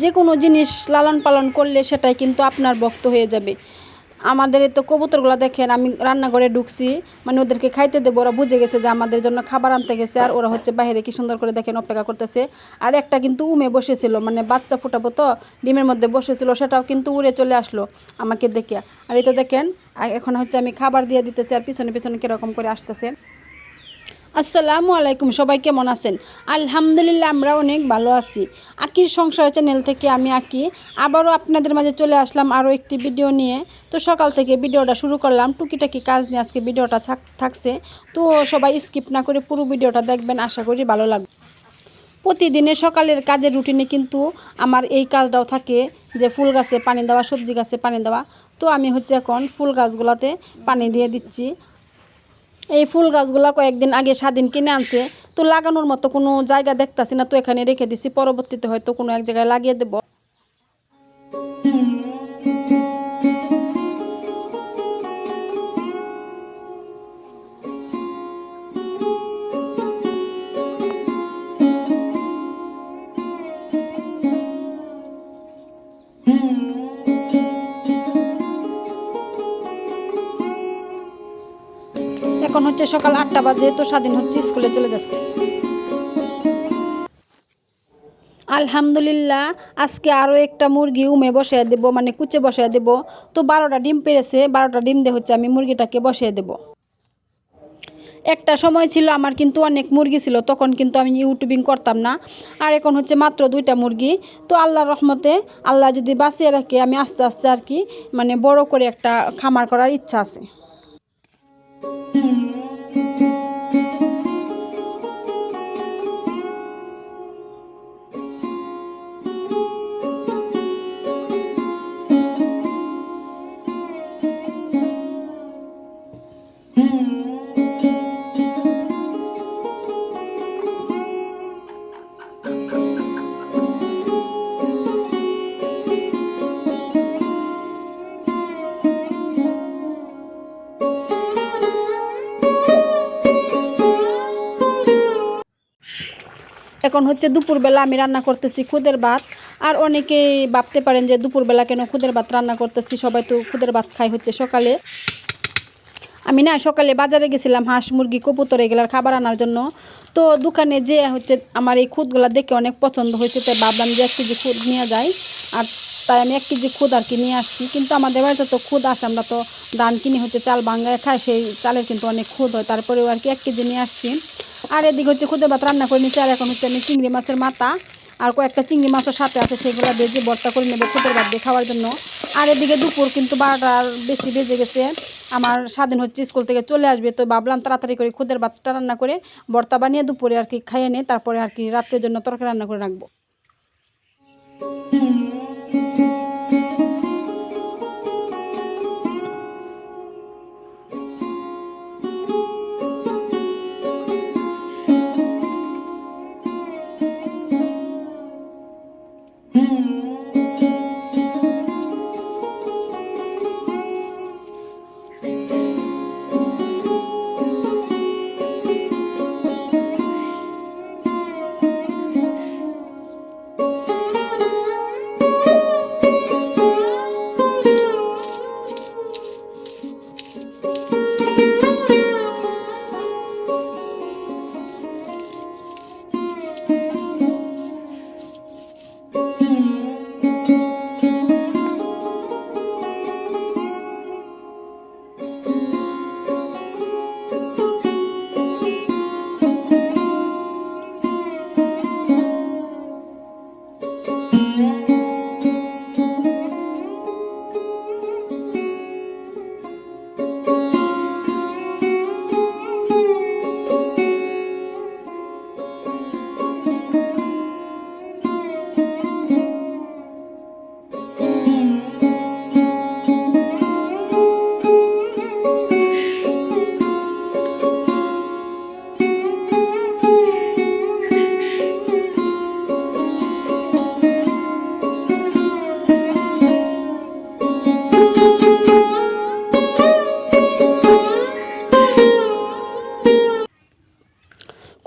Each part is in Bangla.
যে কোনো জিনিস লালন পালন করলে সেটাই কিন্তু আপনার ভক্ত হয়ে যাবে। আমাদের এই তো কবুতরগুলো দেখেন, আমি রান্নাঘরে ঢুকছি, মানে ওদেরকে খাইতে দেবো, ওরা বুঝে গেছে যে আমাদের জন্য খাবার আনতে গেছে, আর ওরা হচ্ছে বাইরে কি সুন্দর করে দেখেন অপেক্ষা করতেছে। আর একটা কিন্তু উমে বসেছিল, মানে বাচ্চা ফুটাবো তো, ডিমের মধ্যে বসেছিল, সেটাও কিন্তু উড়ে চলে আসলো আমাকে দেখে। আর এই তো দেখেন এখন হচ্ছে আমি খাবার দিয়ে দিতেছি, আর পিছনে পিছনে কীরকম করে আসতেছে। আসসালামু আলাইকুম, সবাই কেমন আছেন? আলহামদুলিল্লাহ, আমরা অনেক ভালো আছি। আকির সংসার চ্যানেল থেকে আমি আকি আবারও আপনাদের মাঝে চলে আসলাম আরও একটি ভিডিও নিয়ে। তো সকাল থেকে ভিডিওটা শুরু করলাম, টুকিটাকি কাজ নিয়ে আজকে ভিডিওটা থাকছে। তো সবাই স্কিপ না করে পুরো ভিডিওটা দেখবেন, আশা করি ভালো লাগবে। প্রতিদিনের সকালের কাজের রুটিনে কিন্তু আমার এই কাজটাও থাকে যে ফুল গাছে পানি দেওয়া, সবজি গাছে পানি দেওয়া। তো আমি হচ্ছে এখন ফুল গাছগুলোতে পানি দিয়ে দিচ্ছি। এই ফুল গাছগুলা কয়েকদিন আগে স্বাধীন কিনে আনছে, তো লাগানোর মতো কোনো জায়গা দেখতাছি না, তো এখানে রেখে দিছি, পরবর্তীতে হয়তো কোনো এক জায়গায় লাগিয়ে দেব। এখন হচ্ছে সকাল 8টা বাজে, তো স্বাধীন হচ্ছে স্কুলে চলে যাচ্ছে। আলহামদুলিল্লাহ, আজকে আরও একটা মুরগি উমে বসিয়ে দেব, মানে কুচে বসিয়ে দেব। তো 12টা ডিম পেরেছে, 12টা ডিম দিয়ে হচ্ছে আমি মুরগিটাকে বসিয়ে দেব। একটা সময় ছিল আমার কিন্তু অনেক মুরগি ছিল, তখন কিন্তু আমি ইউটিউবিং করতাম না। আর এখন হচ্ছে মাত্র 2টা মুরগি। তো আল্লাহর রহমতে, আল্লাহ যদি বাঁচিয়ে রাখে, আমি আস্তে আস্তে আর কি মানে বড় করে একটা খামার করার ইচ্ছা আছে। এখন হচ্ছে দুপুরবেলা আমি রান্না করতেছি খুদের ভাত। আর অনেকেই ভাবতে পারেন যে দুপুরবেলা কেন খুদের ভাত রান্না করতেছি, সবাই তো খুদের ভাত খায় হচ্ছে সকালে। আমি না সকালে বাজারে গেছিলাম হাঁস মুরগি কবুতর এগুলার খাবার আনার জন্য। তো দোকানে যে হচ্ছে আমার এই খুদগুলো দেখে অনেক পছন্দ হয়েছে, তাই ভাবলাম যে 1 কেজি খুদ নিয়ে যাই। আর তাই আমি 1 কেজি খুদ আর কি নিয়ে আসছি। কিন্তু আমাদের বাড়িতে তো খুদ আসে, আমরা তো ধান কিনে হচ্ছে চাল ভাঙ্গায় খাই, সেই চালের কিন্তু অনেক খুদ হয়, তারপরেও আর কি 1 কেজি নিয়ে আসছি। আর এদিকে হচ্ছে খুদের ভাত রান্না করে নিচ্ছি। আর এখন হচ্ছে আমি চিংড়ি মাছের মাথা আর কয়েকটা চিংড়ি মাছের সাথে আছে, সেগুলো ভেজে ভর্তা করে নেবো খুদের ভাত দিয়ে খাওয়ার জন্য। আর এদিকে দুপুর কিন্তু 12টার বেশি বেজে গেছে, আমার স্বাধীন হচ্ছে স্কুল থেকে চলে আসবে। তো ভাবলাম তাড়াতাড়ি করে খুদের ভাতটা রান্না করে ভর্তা বানিয়ে দুপুরে আর কি খাইয়ে নিই, তারপরে আর কি রাত্রের জন্য তরকারি রান্না করে রাখবো।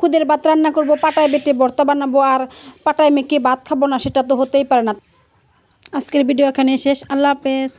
খুদের ভাত রান্না করব, পাটায় বেটে ভর্তা বানাবো আর পাটায় মেখে ভাত খাবো না, সেটা তো হতেই পারে না। আজকের ভিডিও এখানে শেষ। আল্লাহ হাফেজ।